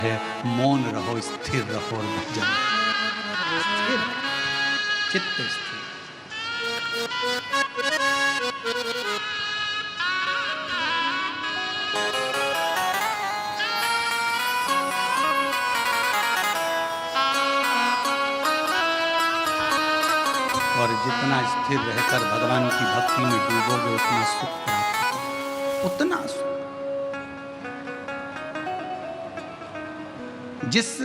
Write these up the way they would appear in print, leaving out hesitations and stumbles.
है मौन रहो, स्थिर रहो और भजन स्थिर, चित्त स्थिर। और जितना स्थिर रहकर भगवान की भक्ति में डूबोगे उतना सुख प्राप्त होगा, उतना सुख। जिस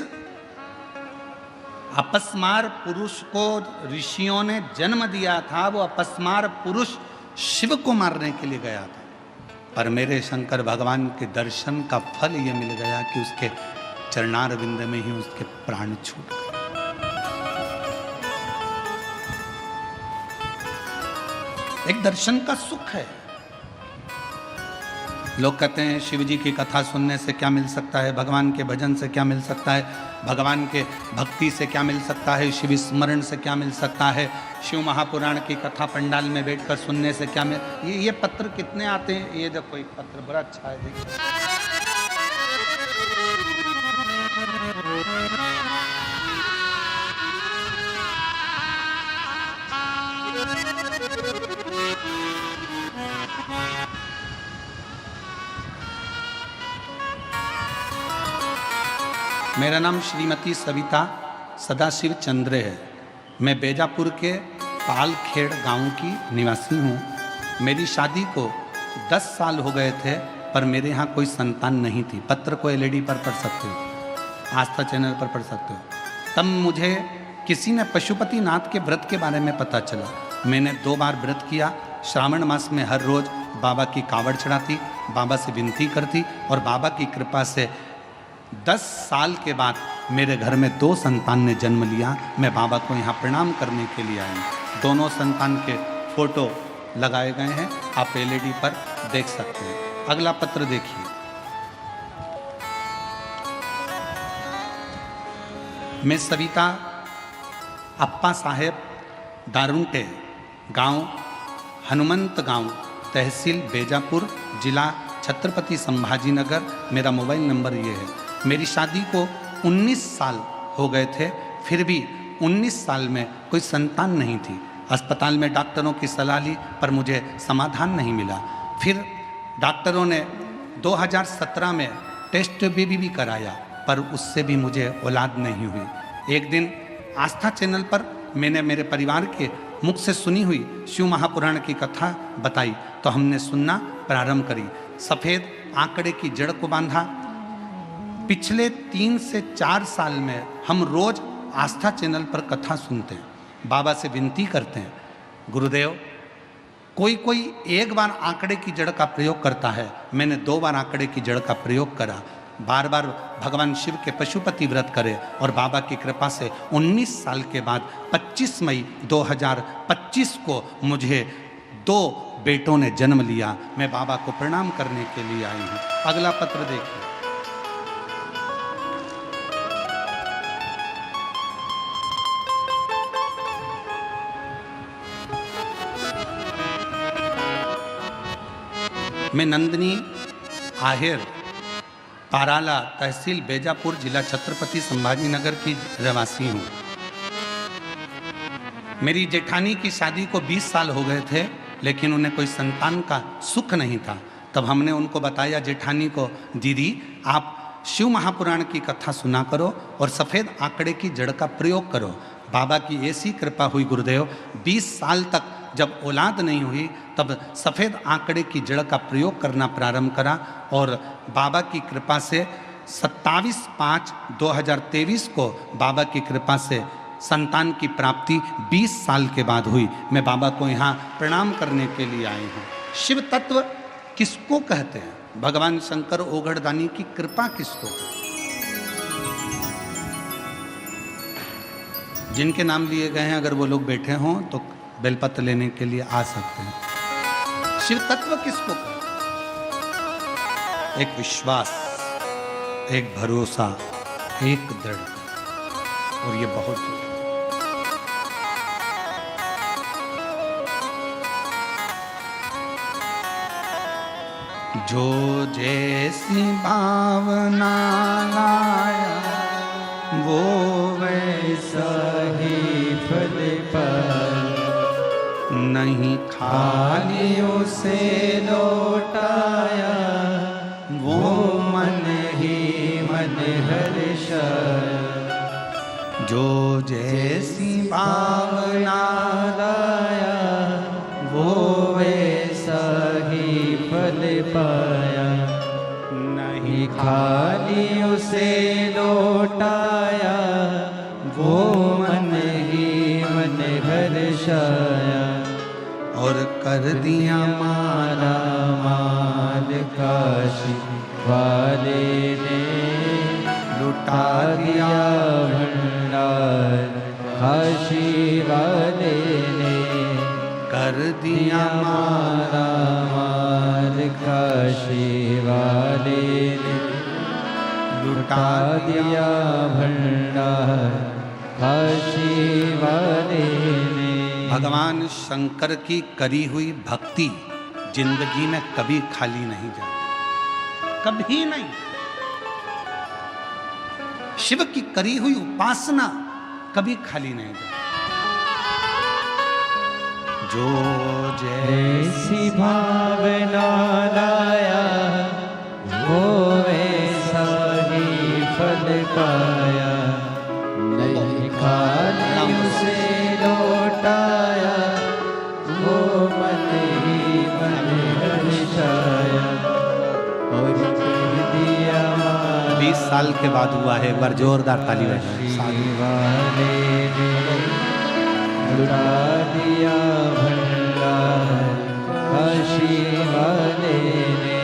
अपस्मार पुरुष को ऋषियों ने जन्म दिया था, वो अपस्मार पुरुष शिव को मारने के लिए गया था, पर मेरे शंकर भगवान के दर्शन का फल ये मिल गया कि उसके चरणारविंद में ही उसके प्राण छूट गए। एक दर्शन का सुख है। लोग कहते हैं शिव जी की कथा सुनने से क्या मिल सकता है, भगवान के भजन से क्या मिल सकता है, भगवान के भक्ति से क्या मिल सकता है, शिव स्मरण से क्या मिल सकता है, शिव महापुराण की कथा पंडाल में बैठकर सुनने से क्या मिल। ये पत्र कितने आते हैं, ये देखो एक पत्र बड़ा अच्छा है, देखिए। मेरा नाम श्रीमती सविता सदाशिव चंद्र है। मैं बेजापुर के पालखेड़ गांव की निवासी हूँ। मेरी शादी को 10 साल हो गए थे, पर मेरे यहाँ कोई संतान नहीं थी। पत्र को एलईडी पर पढ़ सकते हो, आस्था चैनल पर पढ़ सकते हो। तब मुझे किसी ने पशुपतिनाथ के व्रत के बारे में पता चला। मैंने 2 बार व्रत किया। श्रावण मास में हर रोज बाबा की कावड़ चढ़ाती, बाबा से विनती करती, और बाबा की कृपा से 10 साल के बाद मेरे घर में 2 संतान ने जन्म लिया। मैं बाबा को यहाँ प्रणाम करने के लिए आई। दोनों संतान के फोटो लगाए गए हैं, आप एलईडी पर देख सकते हैं। अगला पत्र देखिए। मैं सविता अप्पा साहेब दारुंटे, गांव हनुमंत गांव, तहसील बेजापुर, जिला छत्रपति संभाजीनगर। मेरा मोबाइल नंबर ये है। मेरी शादी को 19 साल हो गए थे, फिर भी 19 साल में कोई संतान नहीं थी। अस्पताल में डॉक्टरों की सलाह ली, पर मुझे समाधान नहीं मिला। फिर डॉक्टरों ने 2017 में टेस्ट भी कराया, पर उससे भी मुझे औलाद नहीं हुई। एक दिन आस्था चैनल पर मैंने मेरे परिवार के मुख से सुनी हुई शिव महापुराण की कथा बताई, तो हमने सुनना प्रारंभ करी। सफ़ेद आंकड़े की जड़ को बांधा। पिछले 3 से 4 साल में हम रोज आस्था चैनल पर कथा सुनते हैं, बाबा से विनती करते हैं, गुरुदेव। कोई 1 बार आंकड़े की जड़ का प्रयोग करता है, मैंने 2 बार आंकड़े की जड़ का प्रयोग करा। बार बार भगवान शिव के पशुपति व्रत करे, और बाबा की कृपा से 19 साल के बाद 25 मई 2025 को मुझे 2 बेटों ने जन्म लिया। मैं बाबा को प्रणाम करने के लिए आई हूँ। अगला पत्र देखिए। मैं नंदिनी आहिर, पाराला, तहसील बेजापुर, जिला छत्रपति संभाजीनगर की रहवासी हूँ। मेरी जेठानी की शादी को 20 साल हो गए थे, लेकिन उन्हें कोई संतान का सुख नहीं था। तब हमने उनको बताया, जेठानी को, दीदी आप शिव महापुराण की कथा सुना करो और सफ़ेद आंकड़े की जड़ का प्रयोग करो। बाबा की ऐसी कृपा हुई गुरुदेव, 20 साल तक जब औलाद नहीं हुई, तब सफ़ेद आंकड़े की जड़ का प्रयोग करना प्रारंभ करा, और बाबा की कृपा से 27/5/2023 को बाबा की कृपा से संतान की प्राप्ति 20 साल के बाद हुई। मैं बाबा को यहाँ प्रणाम करने के लिए आई हूँ। शिव तत्व किसको कहते हैं? भगवान शंकर ओघड़दानी की कृपा किसको कहते हैं? जिनके नाम लिए गए हैं, अगर वो लोग बैठे हों तो बेलपत्र लेने के लिए आ सकते हैं। शिव तत्व किसको कहते हैं? एक विश्वास, एक भरोसा, एक दृढ़ता, और ये बहुत जो जैसी भावना लाया वो वैसा ही फल पाया, नहीं खाली उसे लौटाया, वो मन ही मन हर्षाया। जो जैसी भावना लाया वो वैसा ही फल पाया, नहीं खाली उसे लौटाया, वो मन ही मन हर्षाया। और कर दिया माला माल काशी वाले ने, लुटा दिया भंडार काशी वाले ने। कर दिया माला माल काशी वाले ने, लुटा दिया भंडार काशी वाले ने। भगवान शंकर की करी हुई भक्ति जिंदगी में कभी खाली नहीं जाती, कभी नहीं। शिव की करी हुई उपासना कभी खाली नहीं जाती। जो जैसी भावना लाया वो वैसा ही फल पाया, नहीं खाली उसे लौटाया, वो मन ही मन हर्षाया। और कह दिया 20 साल के बाद हुआ है, एक बार जोरदार ताली बजाएं। वाले ने, लुटा दिया भंडार काशी वाले ने,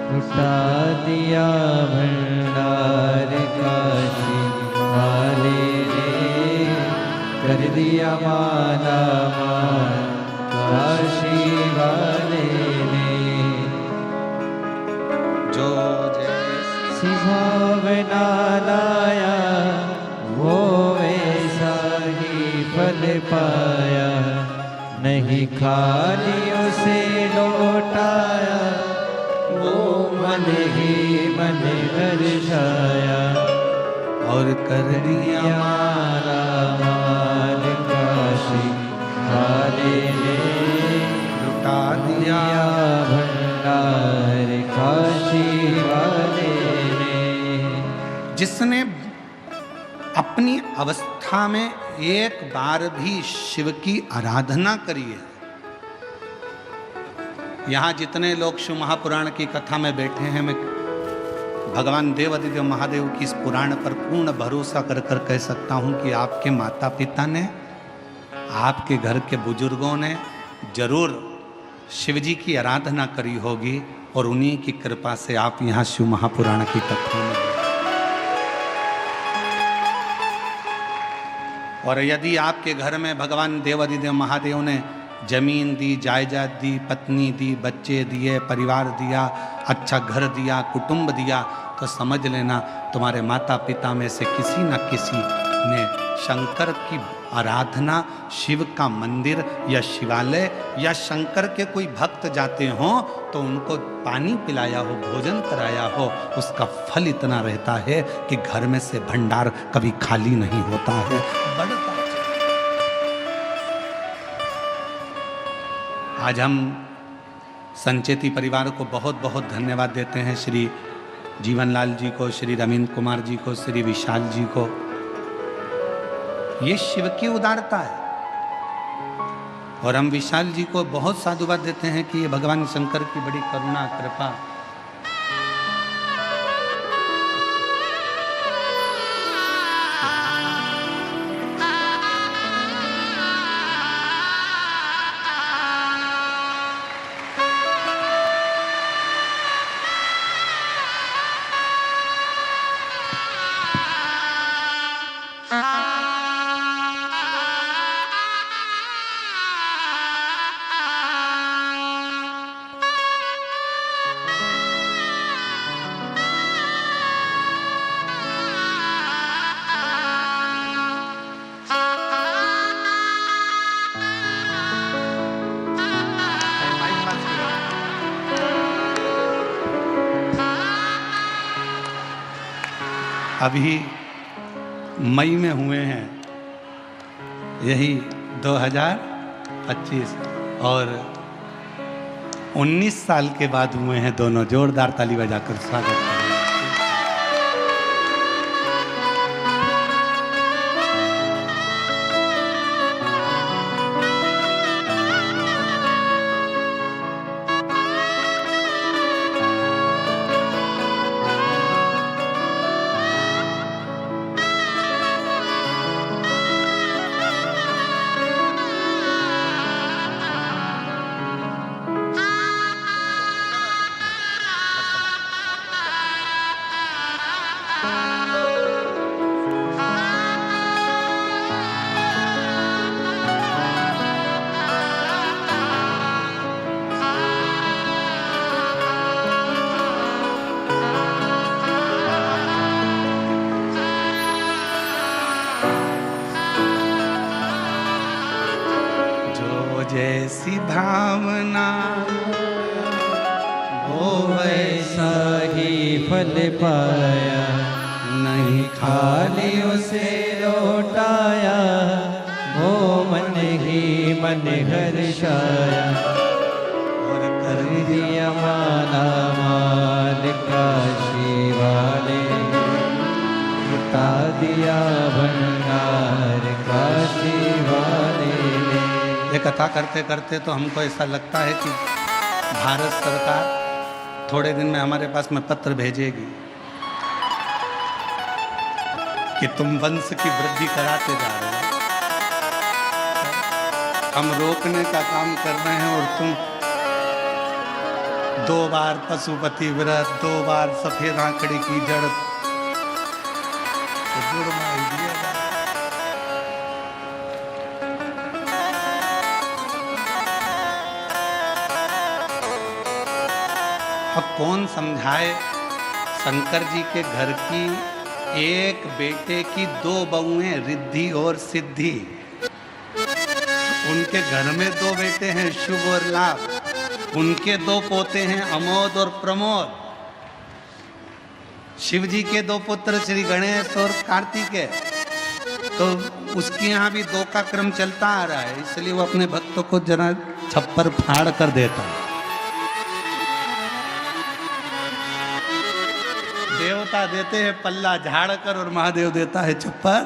लुटा दिया भंडार काशी वाले ने। कर दिया माला माल काशी वाले ने। जो जैसी भावना लाया वो वैसा ही फल पाया, नहीं खाली उसे लौटाया, वो मन ही मन हर्षाया। और कर दिया माला माल काशी वाले ने, लुटा दिया भंडार काशी वाले ने। जिसने अपनी अवस्था में एक बार भी शिव की आराधना करी है। यहाँ जितने लोग शिव महापुराण की कथा में बैठे हैं, मैं भगवान देवादिदेव महादेव की इस पुराण पर पूर्ण भरोसा कर कर कह सकता हूँ कि आपके माता पिता ने, आपके घर के बुजुर्गों ने जरूर शिव जी की आराधना करी होगी, और उन्हीं की कृपा से आप यहाँ शिव महापुराण की कथा में। और यदि आपके घर में भगवान देवादिदेव महादेव ने जमीन दी, जायदाद दी, पत्नी दी, बच्चे दिए, परिवार दिया, अच्छा घर दिया, कुटुंब दिया, तो समझ लेना तुम्हारे माता पिता में से किसी न किसी ने शंकर की आराधना, शिव का मंदिर या शिवालय या शंकर के कोई भक्त जाते हों तो उनको पानी पिलाया हो, भोजन कराया हो, उसका फल इतना रहता है कि घर में से भंडार कभी खाली नहीं होता है, बढ़ता है। आज हम संचेती परिवार को बहुत बहुत धन्यवाद देते हैं, श्री जीवनलाल जी को, श्री रविंद्र कुमार जी को, श्री विशाल जी को। ये शिव की उदारता है। और हम विशाल जी को बहुत साधुवाद देते हैं कि ये भगवान शंकर की बड़ी करुणा कृपा। अभी मई में हुए हैं, यही 2025, और 19 साल के बाद हुए हैं दोनों। जोरदार ताली बजाकर स्वागत करें। जैसी भावना वो वैसा ही फल पाया, नहीं खाली उसे लौटाया, वो मन ही मन हर्षाया, और कर दिया माला माल काशी वाले, उठा दिया भंडार काशी वाले ने। ये कथा करते करते तो हमको ऐसा लगता है कि भारत सरकार थोड़े दिन में हमारे पास में पत्र भेजेगी कि तुम वंश की वृद्धि कराते जा रहे हो, हम रोकने का काम कर रहे हैं, और तुम 2 बार पशुपति व्रत, 2 बार सफेद आंकड़े की जड़, तो जुड़वा ही दिया जाए। अब कौन समझाए, शंकर जी के घर की एक बेटे की 2 बहुएं रिद्धि और सिद्धि, उनके घर में 2 बेटे हैं शुभ और लाभ, उनके 2 पोते हैं अमोद और प्रमोद, शिव जी के 2 पुत्र श्री गणेश और कार्तिकेय, तो उसके यहाँ भी 2 का क्रम चलता आ रहा है, इसलिए वो अपने भक्तों को जरा छप्पर फाड़ कर देता है। देवता देते हैं पल्ला झाड़ कर, और महादेव देता है छप्पर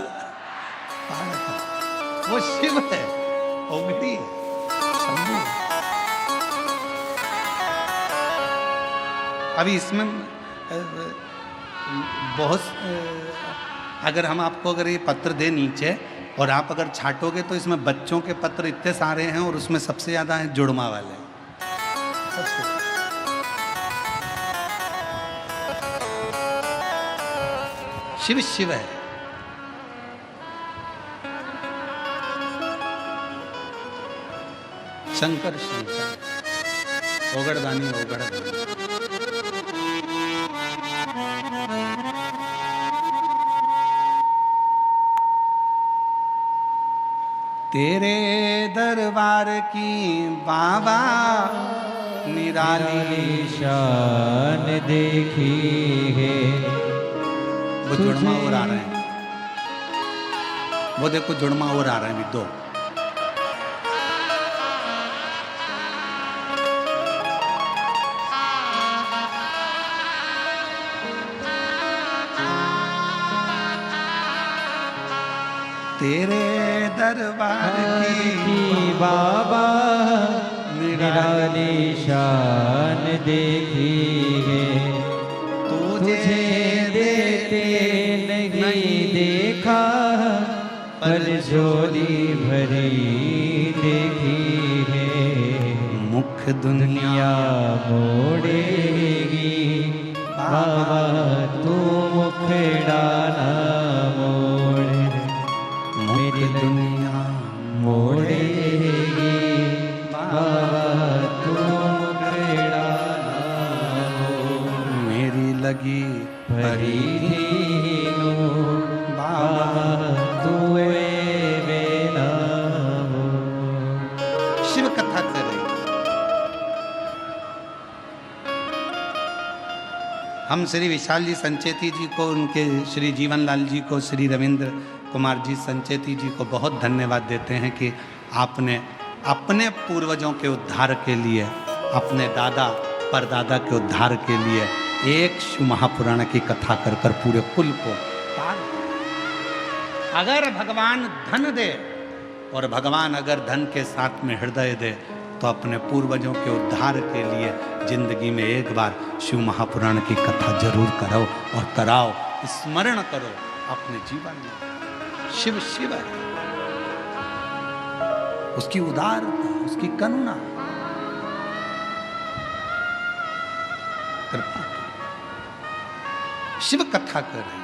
फाड़ कर। वो शिव है, ओगटी है, शंभू है। अभी इसमें बहुत, अगर हम आपको अगर ये पत्र दे नीचे और आप अगर छाटोगे तो इसमें बच्चों के पत्र इतने सारे हैं, और उसमें सबसे ज्यादा हैं जुड़मा वाले, सबसे शिव शिव है। शंकर शंकर, ओगड़दानी ओगड़दानी। तेरे दरबार की बाबा निराली शान देखी है। वो जुड़मा और आ रहे हैं, वो देखो जुड़मा और आ रहे हैं, 2। तेरे दरबार की बाबा निराली शान देखी है, तुझे देते नहीं देखा, पर झोली भरी देखी है। मुख दुनिया मोड़ेगी बाबा, तू मुखड़ा ना मोड़, मेरी दुनिया मोड़ेगी बाबा, तू मुखड़ा ना मोड़, मेरी लगी भरी नो बाबा, तू वेला हो। शिव कथा कर रही। हम हम श्री विशाल जी संचेती जी को, उनके श्री जीवनलाल जी को, श्री रविंद्र कुमार जी संचेती जी को बहुत धन्यवाद देते हैं कि आपने अपने पूर्वजों के उद्धार के लिए, अपने दादा परदादा के उद्धार के लिए एक शिव महापुराण की कथा कर कर पूरे कुल को पार। अगर भगवान धन दे, और भगवान अगर धन के साथ में हृदय दे, तो अपने पूर्वजों के उद्धार के लिए जिंदगी में एक बार शिव महापुराण की कथा जरूर करो और कराओ, स्मरण करो अपने जीवन में। शिव शिव है, उसकी उदारता, उसकी करुणा, कृपा। शिव कथा कर रहे हैं।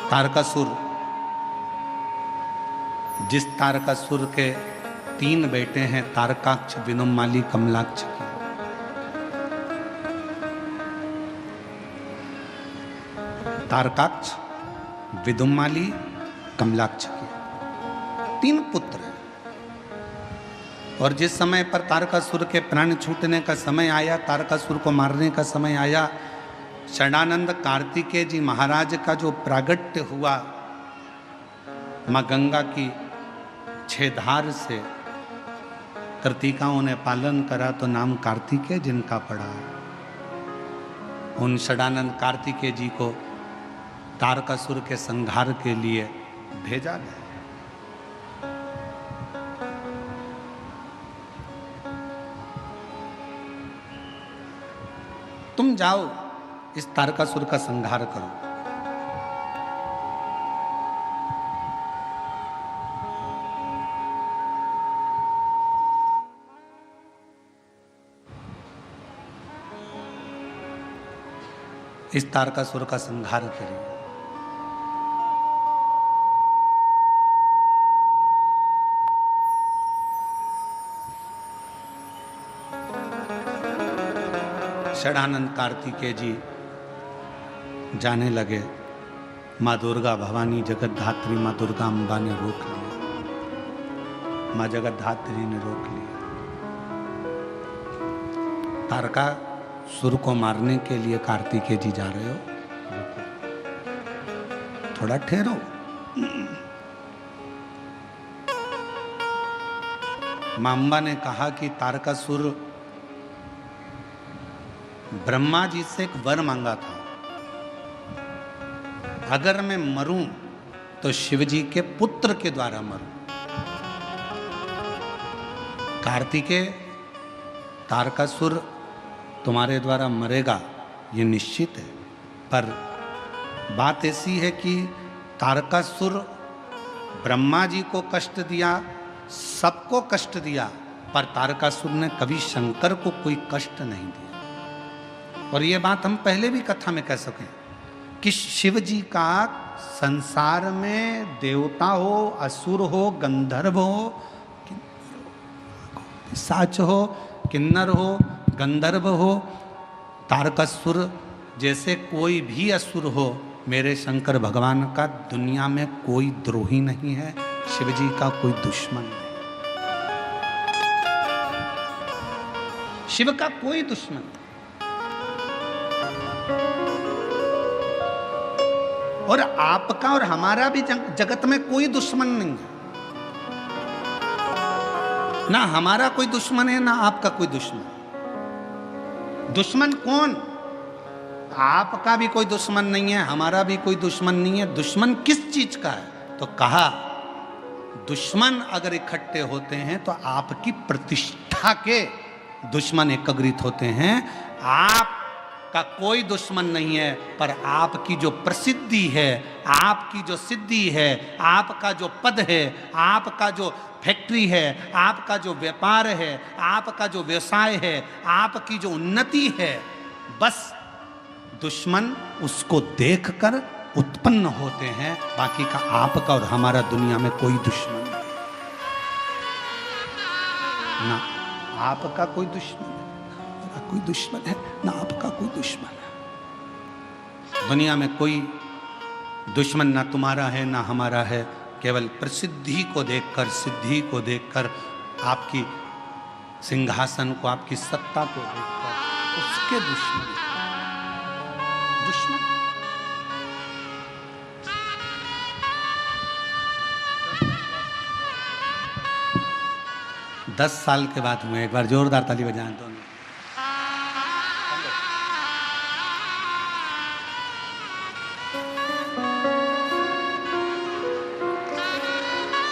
तारकासुर, जिस तारकासुर के 3 बेटे हैं, तारकाक्ष, विनुमाली, कमलाक्ष के, तारकाक्ष, विदुमाली, कमलाक्ष के 3 पुत्र हैं। और जिस समय पर तारकासुर के प्राण छूटने का समय आया, तारकासुर को मारने का समय आया, षडानंद कार्तिकेय जी महाराज का जो प्रागट्य हुआ माँ गंगा की 6 धार से, कृतिकाओं ने पालन करा तो नाम कार्तिकेय जिनका पड़ा। उन षडानंद कार्तिकेय जी को तारकासुर के संहार के लिए भेजा गया। तुम जाओ, इस तारकासुर का संहार करो। इस तारकासुर का संहार करिए। षडानंद कार्तिकेय जी जाने लगे। माँ दुर्गा भवानी जगतधात्री माँ दुर्गा अम्बा ने रोक लिया, माँ जगतधात्री ने रोक लिया। तारकासुर को मारने के लिए कार्तिकेय जी जा रहे हो, थोड़ा ठहरो। माँ अम्बा ने कहा कि तारकासुर ब्रह्मा जी से एक वर मांगा था, अगर मैं मरूं तो शिव जी के पुत्र के द्वारा मरूं। कार्तिकेय, तारकासुर तुम्हारे द्वारा मरेगा ये निश्चित है, पर बात ऐसी है कि तारकासुर ब्रह्मा जी को कष्ट दिया, सबको कष्ट दिया, पर तारकासुर ने कभी शंकर को कोई कष्ट नहीं दिया। और ये बात हम पहले भी कथा में कह सकें कि शिव जी का संसार में देवता हो, असुर हो, गंधर्व हो, साच हो, किन्नर हो, गंधर्व हो, तारकासुर जैसे कोई भी असुर हो, मेरे शंकर भगवान का दुनिया में कोई द्रोही नहीं है, शिव जी का कोई दुश्मन नहीं, शिव का कोई दुश्मन नहीं। और आपका और हमारा भी जगत में कोई दुश्मन नहीं है, ना हमारा कोई दुश्मन है, ना आपका कोई दुश्मन। दुश्मन कौन? आपका भी कोई दुश्मन नहीं है, हमारा भी कोई दुश्मन नहीं है। दुश्मन किस चीज का है? तो कहा दुश्मन अगर इकट्ठे होते हैं तो आपकी प्रतिष्ठा के दुश्मन एकत्रित होते हैं। आपका कोई दुश्मन नहीं है, पर आपकी जो प्रसिद्धि है, आपकी जो सिद्धि है, आपका जो पद है, आपका जो फैक्ट्री है, आपका जो व्यापार है, आपका जो व्यवसाय है, आपकी जो उन्नति है, बस दुश्मन उसको देखकर उत्पन्न होते हैं। बाकी का आपका और हमारा दुनिया में कोई दुश्मन नहीं, ना आपका कोई दुश्मन है, ना कोई दुश्मन है, ना आपका कोई दुश्मन है। दुनिया में कोई दुश्मन ना तुम्हारा है ना हमारा है। केवल प्रसिद्धि को देखकर, सिद्धि को देखकर, आपकी सिंहासन को, आपकी सत्ता को देखकर उसके दुश्मन 10 साल के बाद हुए। एक बार जोरदार ताली बजाएं दोनों।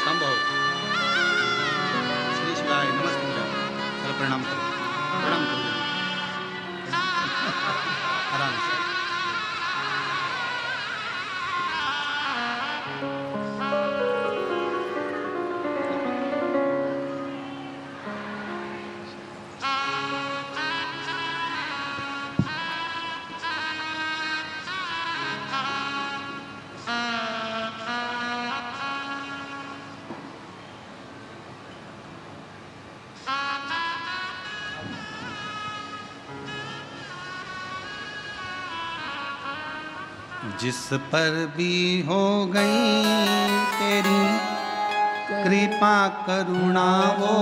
संभव श्री शिवाय नमस्ते। चलो प्रणाम करो, प्रणाम करो आराम से। जिस पर भी हो गई तेरी कृपा करुणा वो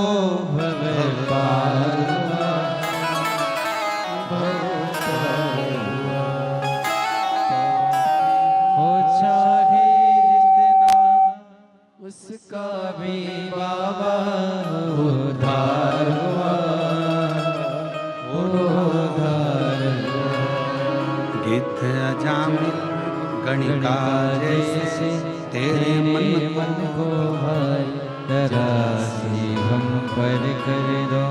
हो चाहे जितना उसका भी बाबा उद्धार हुआ, उद्धार गिद्ध अजामिल गणिका जैसे तेरे मन को भाई जरा सी हम पर कर दो,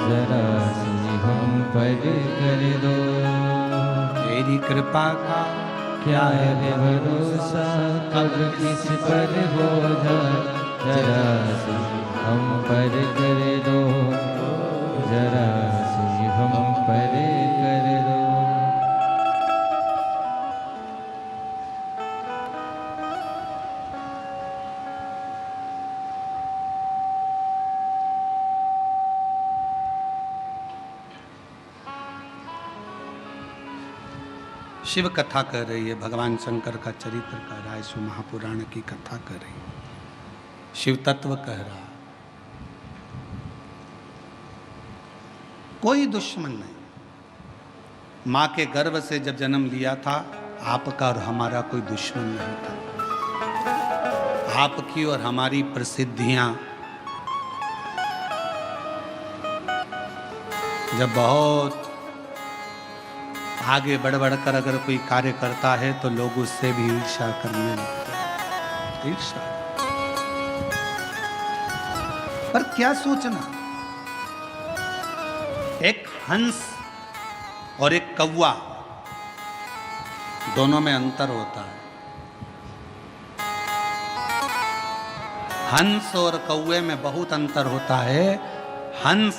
जरा सी हम पर कर दो। तेरी कृपा का क्या है भरोसा कब किस पर हो जाए, जरा सी हम पर कर दो, जरा सी हम पर कर दो। शिव कथा कर रही है, भगवान शंकर का चरित्र कह रहा है, शिव महापुराण की कथा कर रही है, शिव तत्व कह रहा है। कोई दुश्मन नहीं। मां के गर्भ से जब जन्म लिया था, आपका और हमारा कोई दुश्मन नहीं था। आपकी और हमारी प्रसिद्धियां जब बहुत आगे बढ़ बढ़कर अगर कोई कार्य करता है तो लोग उससे भी ईर्ष्या करने लगते हैं। ईर्ष्या। पर क्या सोचना, एक हंस और एक कौवा, दोनों में अंतर होता है। हंस और कौवे में बहुत अंतर होता है। हंस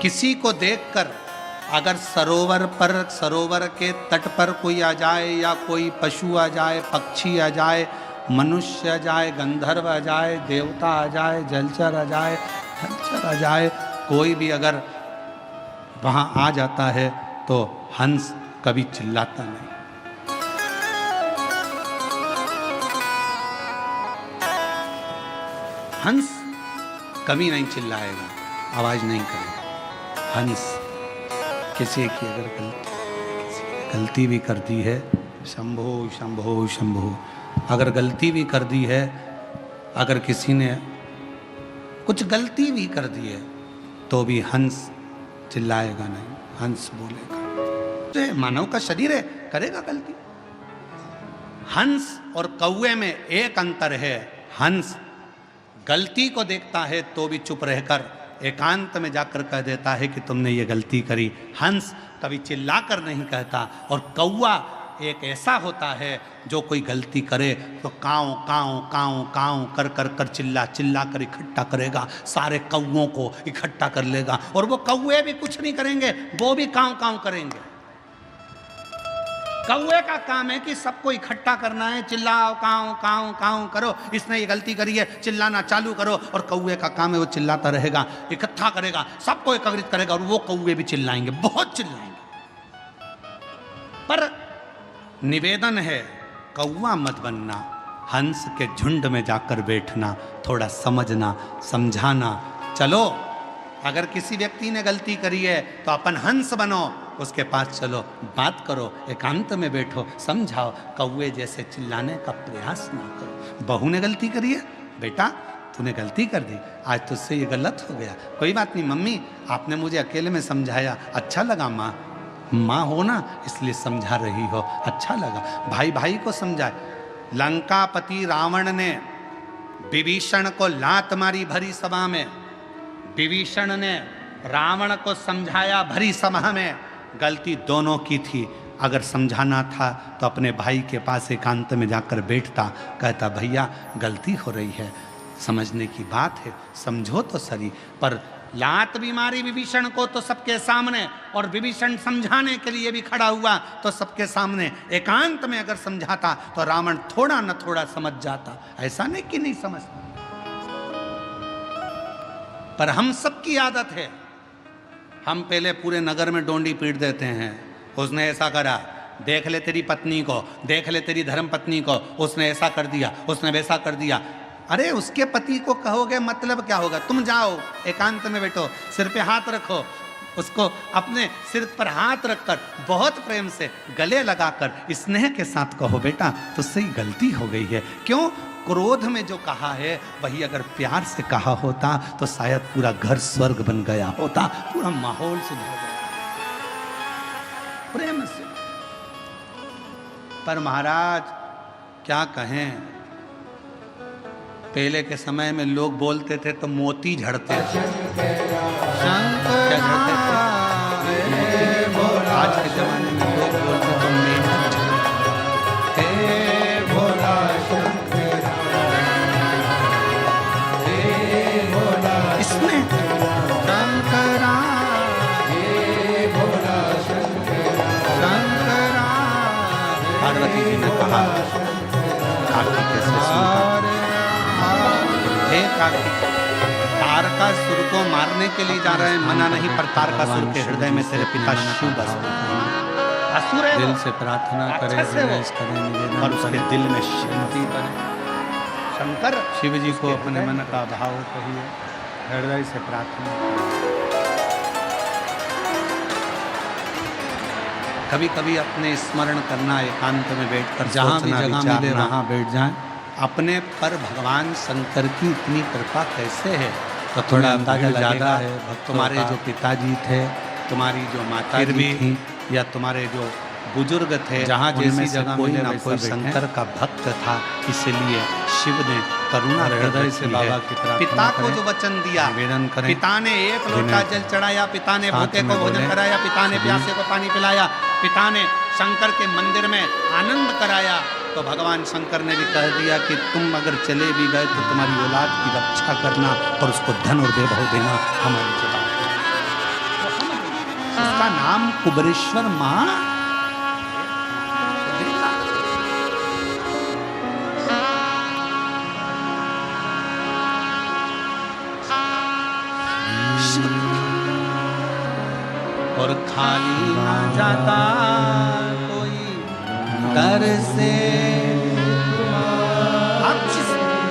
किसी को देखकर अगर सरोवर के तट पर कोई आ जाए, या कोई पशु आ जाए, पक्षी आ जाए, मनुष्य आ जाए, गंधर्व आ जाए, देवता आ जाए, जलचर आ जाए, हलचर आ जाए, कोई भी अगर वहां आ जाता है तो हंस कभी चिल्लाता नहीं। हंस कभी नहीं चिल्लाएगा, आवाज नहीं करेगा। हंस किसी की अगर गलती भी कर दी है, शंभो शंभो शंभो, अगर गलती भी कर दी है, अगर किसी ने कुछ गलती भी कर दी है तो भी हंस चिल्लाएगा नहीं, हंस बोलेगा। तो मानव का शरीर है, करेगा गलती। हंस और कौवे में एक अंतर है, हंस गलती को देखता है तो भी चुप रहकर एकांत में जाकर कह देता है कि तुमने ये गलती करी। हंस कभी चिल्लाकर नहीं कहता। और कौवा एक ऐसा होता है जो कोई गलती करे तो काऊ काऊ काऊ काऊ कर कर कर चिल्ला चिल्ला कर इकट्ठा करेगा, सारे कौवों को इकट्ठा कर लेगा। और वो कौवे भी कुछ नहीं करेंगे, वो भी काऊ काऊ करेंगे। कौवे का काम है कि सबको इकट्ठा करना है, चिल्लाओ काऊ काऊ काऊ करो, इसने ये गलती करी है, चिल्लाना चालू करो। और कौवे का काम है वो चिल्लाता रहेगा, इकट्ठा करेगा, सबको एकत्रित करेगा, और वो कौवे भी चिल्लाएंगे, बहुत चिल्लाएंगे। पर निवेदन है, कौवा मत बनना, हंस के झुंड में जाकर बैठना, थोड़ा समझना, समझाना। चलो, अगर किसी व्यक्ति ने गलती करी है तो अपन हंस बनो, उसके पास चलो, बात करो, एकांत में बैठो, समझाओ। कौवे जैसे चिल्लाने का प्रयास ना करो। बहू ने गलती करी है, बेटा तूने गलती कर दी, आज तुझसे ये गलत हो गया, कोई बात नहीं मम्मी, आपने मुझे अकेले में समझाया, अच्छा लगा। माँ माँ हो ना, इसलिए समझा रही हो, अच्छा लगा। भाई भाई को समझाए। लंकापति रावण ने विभीषण को लात मारी भरी सभा में, विभीषण ने रावण को समझाया भरी सभा में। गलती दोनों की थी। अगर समझाना था तो अपने भाई के पास एकांत में जाकर बैठता, कहता भैया गलती हो रही है, समझने की बात है, समझो तो सही। पर लात भी मारी विभीषण को तो सबके सामने, और विभीषण समझाने के लिए भी खड़ा हुआ तो सबके सामने। एकांत में अगर समझाता तो रावण थोड़ा न थोड़ा समझ जाता। ऐसा नहीं कि नहीं समझता, पर हम सबकी आदत है, हम पहले पूरे नगर में डोंडी पीट देते हैं। उसने ऐसा करा, देख ले तेरी पत्नी को, देख ले तेरी धर्म पत्नी को, उसने ऐसा कर दिया, उसने वैसा कर दिया। अरे उसके पति को कहोगे मतलब क्या होगा? तुम जाओ एकांत में बैठो, सिर पे हाथ रखो, उसको अपने सिर पर हाथ रखकर बहुत प्रेम से गले लगाकर स्नेह के साथ कहो बेटा तुझसे ही गलती हो गई है। क्यों? क्रोध में जो कहा है वही अगर प्यार से कहा होता तो शायद पूरा घर स्वर्ग बन गया होता, पूरा माहौल सुधर गया प्रेम से। पर महाराज क्या कहें, पहले के समय में लोग बोलते थे तो मोती झड़ते थे, क्या झड़ते थे? आज के जमाने में लोग बोलते तो मेहनत इसमें शंकरा पार्वती जी ने कहा कार्तिक कैसे सुनता? हे कार्तिक, तारकासुर को मारने के लिए जा रहे हैं, मना नहीं, पर तारकासुर के हृदय में तेरे पिता शिव बस असुर है, दिल से प्रार्थना करे, और उसके दिल में शांति करे। शंकर शिव जी को अपने मन का भाव कहिए, हृदय से प्रार्थना। कभी कभी अपने स्मरण करना, एकांत में बैठकर जहाँ भी जगह मिले वहाँ बैठ जाएं। अपने पर भगवान शंकर की इतनी कृपा कैसे है तो थोड़ा अंदाजा ज़्यादा है। तुम्हारे जो पिताजी थे, तुम्हारी जो माता जी थी, या तुम्हारे जो बुजुर्ग थे, जहाँ जैसी जगह कोई ना कोई शंकर का भक्त था, इसलिए शिव ने करुणा हृदय से बाबा की तरफ पिता को जो वचन दिया, पिता ने एक लोटा जल चढ़ाया, पिता ने भूखे को भोजन कराया, पिता ने प्यासे को पानी पिलाया, पिता ने शंकर के मंदिर में आनंद कराया, तो भगवान शंकर ने भी कह दिया कि तुम अगर चले भी गए तो तुम्हारी औलाद की रक्षा करना और उसको धन और वैभव देना हमारी जवाबदारी। उसका नाम कुबरेश्वर मां। और खाली ना जाता कोई दर से। आप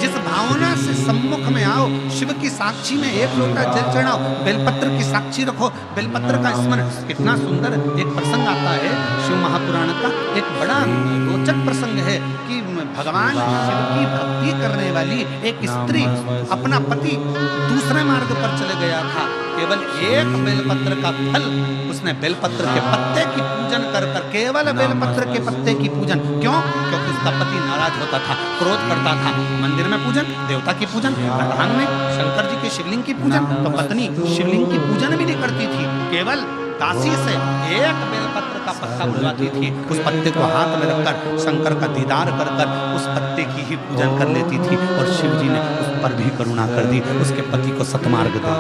जिस भावना से सम्मुख में आओ, शिव की साक्षी में एक लोटा जल चढ़ाओ, बेलपत्र की साक्षी रखो, बेलपत्र का स्मरण। कितना सुंदर एक प्रसंग आता है शिव महापुराण का, एक बड़ा रोचक प्रसंग है कि भगवान शिव की भक्ति करने वाली एक स्त्री अपना पति दूसरे मार्ग पर चले गया था, केवल एक बेलपत्र का फल, उसने बेलपत्र के पत्ते की पूजन कर केवल बेलपत्र के पत्ते की पूजन। क्यों? क्योंकि उसका पति नाराज होता था, क्रोध करता था। मंदिर में पूजन, देवता की पूजन, प्रधान में शंकर जी के शिवलिंग की पूजन, तो पत्नी शिवलिंग की पूजन भी नहीं करती थी, केवल दासी से एक बेलपत्र का पत्ता बुलवाती थी, उस पत्ते को हाथ में रखकर शंकर का दीदार कर कर उस पत्ते की ही पूजन कर लेती थी। और शिव जी ने उस पर भी करुणा कर दी, उसके पति को सतमार्ग दे।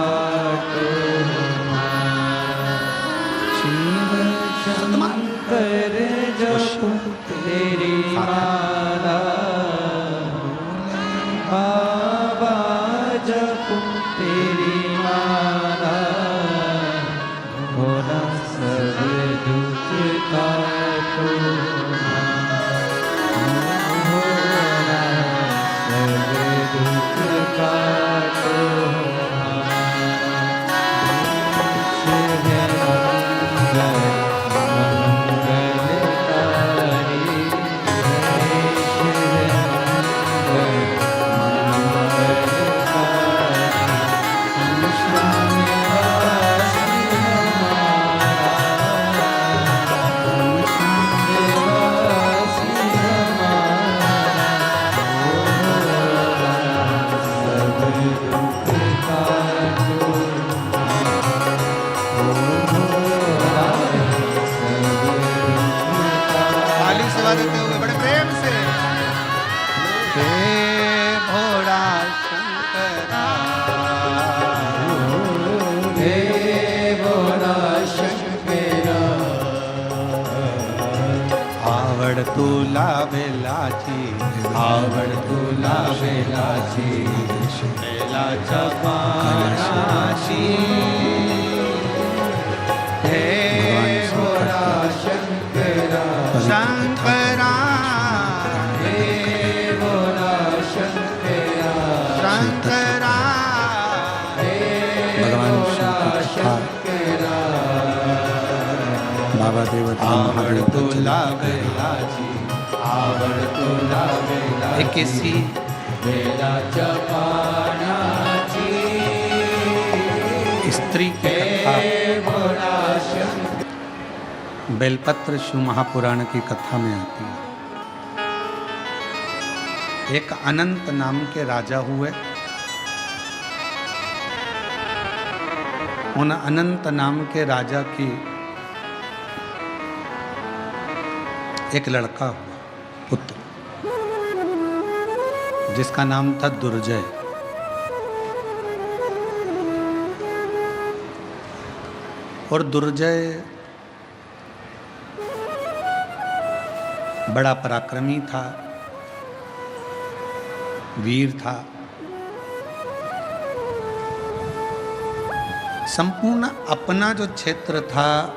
तेरी माला बाबा जप तेरी माला, होना सब दुख का होना तुला वेलाची आवड तुला वेलाची वेलाच्या पानाची हे भोळा शंकरा शंकरा हे भोळा शंकरा शंकरा भगवान शंकरा बाबा देवता आवड तुला वेलाची आवड तुला वेलाची इक्कीसी वेलाच्या पानाची स्त्री की कथा भोळा शंकरा बेलपत्र शिव महापुराण की कथा में आती है। एक अनंत नाम के राजा हुए। उन अनंत नाम के राजा की एक लड़का हुआ, पुत्र, जिसका नाम था दुर्जय। और दुर्जय बड़ा पराक्रमी था, वीर था। संपूर्ण अपना जो क्षेत्र था,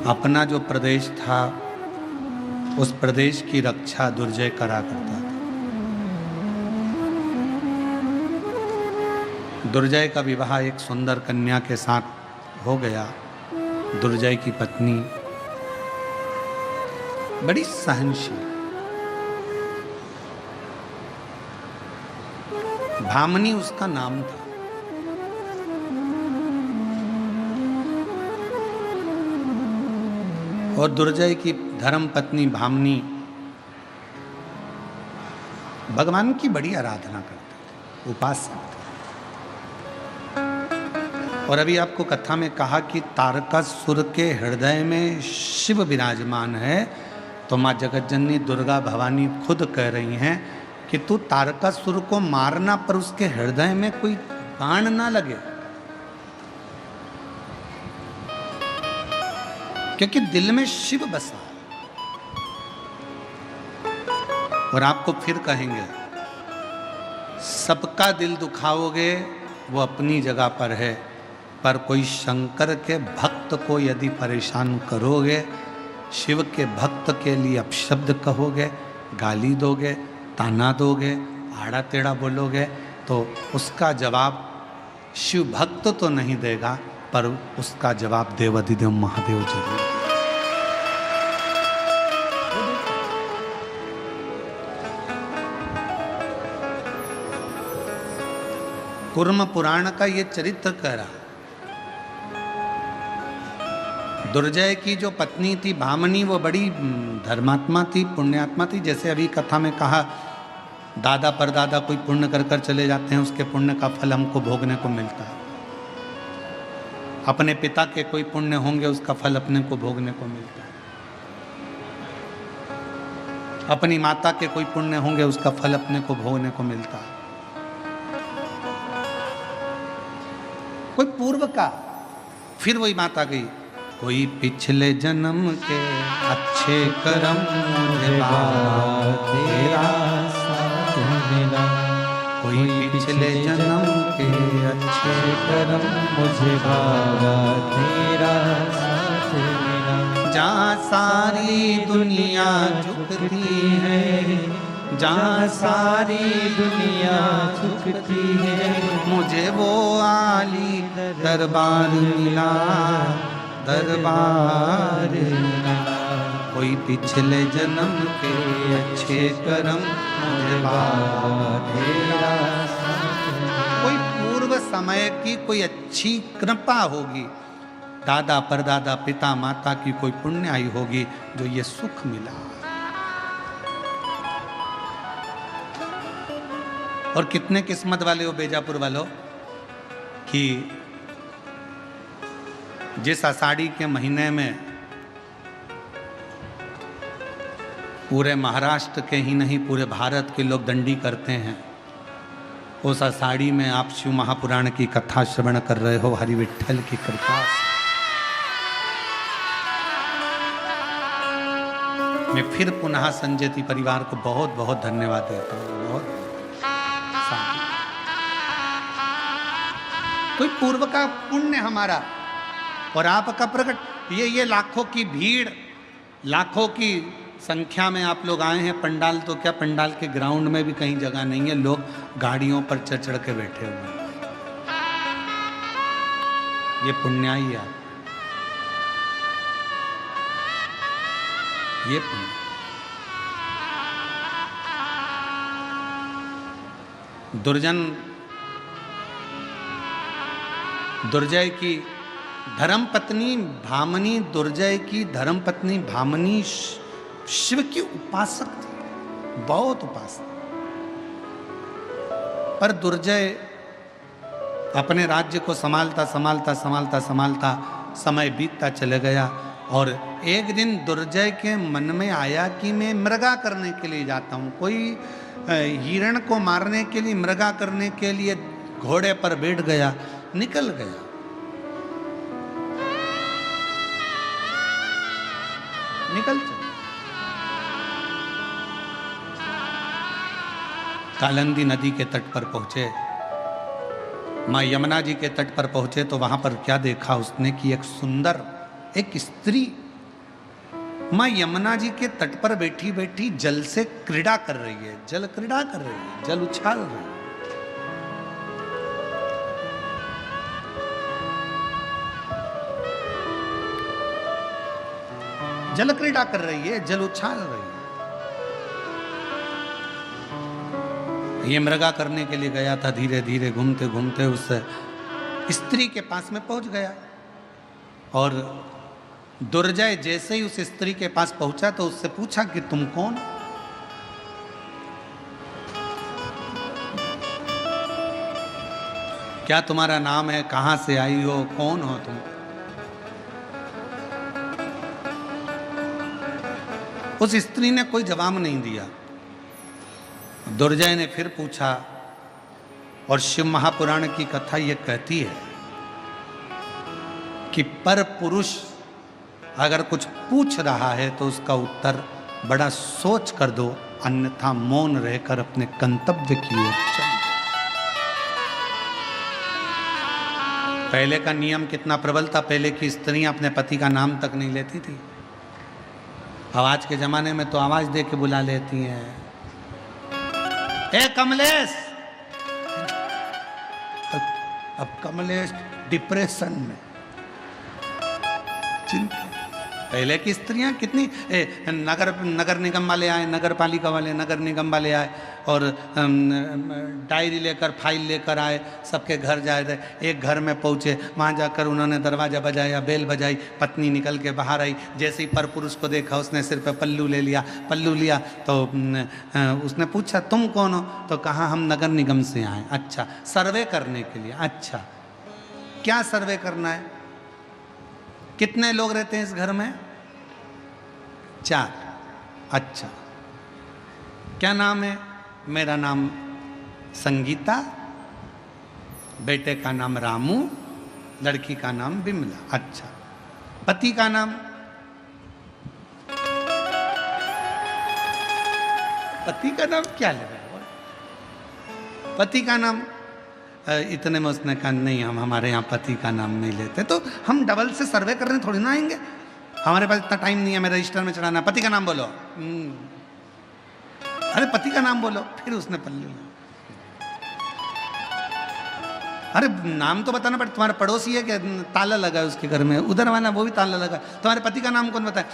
अपना जो प्रदेश था, उस प्रदेश की रक्षा दुर्जय करा करता था। दुर्जय का विवाह एक सुंदर कन्या के साथ हो गया। दुर्जय की पत्नी बड़ी सहनशील, भामनी उसका नाम था। और दुर्जय की धर्म पत्नी भामनी भगवान की बड़ी आराधना करते थे, उपासक थे। और अभी आपको कथा में कहा कि तारकासुर के हृदय में शिव विराजमान है। तो माँ जगतजननी दुर्गा भवानी खुद कह रही हैं कि तू तारकासुर को मारना, पर उसके हृदय में कोई बाण ना लगे, क्योंकि दिल में शिव बसा। और आपको फिर कहेंगे, सबका दिल दुखाओगे वो अपनी जगह पर है, पर कोई शंकर के भक्त को यदि परेशान करोगे, शिव के भक्त के लिए अपशब्द कहोगे, गाली दोगे, ताना दोगे, आड़ा टेढ़ा बोलोगे, तो उसका जवाब शिव भक्त तो नहीं देगा, पर उसका जवाब देवाधिदेव महादेव जरूर। कूर्म पुराण का ये चरित्र कह रहा। दुर्जय की जो पत्नी थी भामनी, वो बड़ी धर्मात्मा थी, पुण्यात्मा थी। जैसे अभी कथा में कहा, दादा परदादा कोई पुण्य कर कर चले जाते हैं, उसके पुण्य का फल हमको भोगने को मिलता है। अपने पिता के कोई पुण्य होंगे, उसका फल अपने को भोगने को मिलता है। अपनी माता के कोई पुण्य होंगे, उसका फल अपने को भोगने को मिलता है। कोई पूर्व का, फिर वही माता गई, कोई पिछले जन्म के अच्छे कर्म मुझे बाबा तेरा साथ मिला। कोई पिछले जन्म के अच्छे कर्म मुझे बाबा तेरा साथ मिला। जहाँ सारी दुनिया झुकती है, जहाँ सारी दुनिया झुकती है, मुझे वो आली दरबार मिला, दरबार मिला। कोई पिछले जन्म के अच्छे कर्म मुझे बाबा तेरा साथ मिला। कोई पूर्व समय की कोई अच्छी कृपा होगी, दादा परदादा पिता माता की कोई पुण्य आई होगी, जो ये सुख मिला। और कितने किस्मत वाले हो बेजापुर वालों कि जिस आषाढ़ी के महीने में पूरे महाराष्ट्र के ही नहीं पूरे भारत के लोग दंडी करते हैं, उस आषाढ़ी में आप शिव महापुराण की कथा श्रवण कर रहे हो हरि विठ्ठल की कृपा से। मैं फिर पुनः संजयती परिवार को बहुत बहुत धन्यवाद देता हूँ। बहुत कोई पूर्व का पुण्य हमारा और आपका प्रकट। ये लाखों की भीड़, लाखों की संख्या में आप लोग आए हैं। पंडाल तो क्या, पंडाल के ग्राउंड में भी कहीं जगह नहीं है, लोग गाड़ियों पर चढ़ चढ़ के बैठे हुए हैं। ये पुण्याई है, ये पुण्य। दुर्जय की धर्मपत्नी भामनी, दुर्जय की धर्मपत्नी भामनी शिव की उपासक थी, बहुत उपासक। पर दुर्जय अपने राज्य को संभालता संभालता संभालता संभालता समय बीतता चले गया। और एक दिन दुर्जय के मन में आया कि मैं मृगा करने के लिए जाता हूँ। कोई हिरण को मारने के लिए, मृगा करने के लिए घोड़े पर बैठ गया, निकल गया। निकल चला। कालिंदी नदी के तट पर पहुंचे, मां यमुना जी के तट पर पहुंचे तो वहां पर क्या देखा उसने कि एक सुंदर एक स्त्री मां यमुना जी के तट पर बैठी बैठी जल से क्रीड़ा कर रही है, जल क्रीड़ा कर रही है, जल उछाल रही है। जल क्रीड़ा कर रही है, जल उछाल रही है। ये मृगा करने के लिए गया था, धीरे धीरे घूमते घूमते उस स्त्री के पास में पहुंच गया। और दुर्जय जैसे ही उस स्त्री के पास पहुंचा तो उससे पूछा कि तुम कौन? क्या तुम्हारा नाम है? कहां से आई हो? कौन हो तुम? उस स्त्री ने कोई जवाब नहीं दिया। दुर्जय ने फिर पूछा, और शिव महापुराण की कथा यह कहती है कि पर पुरुष अगर कुछ पूछ रहा है तो उसका उत्तर बड़ा सोच कर दो, अन्यथा मौन रहकर अपने गंतव्य की ओर चल। पहले का नियम कितना प्रबल था, पहले की स्त्रियां अपने पति का नाम तक नहीं लेती थी। अब आज के जमाने में तो आवाज दे के बुला लेती हैं, ए कमलेश। अब कमलेश डिप्रेशन में, चिंता। पहले की स्त्रियां कितनी नगर निगम वाले आए, नगर पालिका वाले, नगर निगम वाले आए और डायरी लेकर, फाइल लेकर आए, सबके घर जाए थे। एक घर में पहुंचे, वहां जाकर उन्होंने दरवाजा बजाया, बेल बजाई, पत्नी निकल के बाहर आई। जैसे ही पर पुरुष को देखा उसने सिर पे पल्लू ले लिया, पल्लू लिया तो उसने पूछा तुम कौन हो? तो कहा हम नगर निगम से आए। अच्छा, सर्वे करने के लिए? अच्छा, क्या सर्वे करना है? कितने लोग रहते हैं इस घर में? 4। अच्छा, क्या नाम है? मेरा नाम संगीता, बेटे का नाम रामू, लड़की का नाम बिमला। अच्छा, पति का नाम? पति का नाम क्या लेगा? पति का नाम इतने में उसने कहा नहीं, हम हमारे यहाँ पति का नाम नहीं लेते। तो हम डबल से सर्वे करने थोड़ी ना आएंगे, हमारे पास इतना टाइम नहीं है मेरे रजिस्टर में चढ़ाना। पति का नाम बोलो। अरे पति का नाम बोलो। फिर उसने पल्लू, अरे नाम तो बताना पड़ता। तुम्हारा पड़ोसी है कि ताला लगा है उसके घर में, उधर वाला वो भी ताला लगा। तुम्हारे पति का नाम कौन बताए?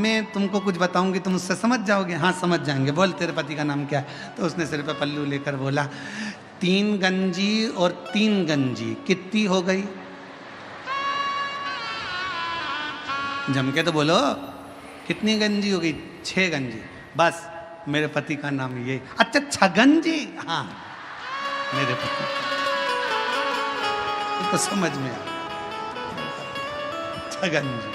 मैं तुमको कुछ बताऊंगी, तुम उससे समझ जाओगे। हाँ समझ जाएंगे। बोल तेरे पति का नाम क्या है? तो उसने सिर पे पल्लू लेकर बोला 3 गंजी और 3 गंजी कितनी हो गई? जम के तो बोलो, कितनी गंजी हो गई? 6 गंजी। बस मेरे पति का नाम ये। अच्छा, छगंजी? हाँ, मेरे पति तो समझ में आ, छगंजी।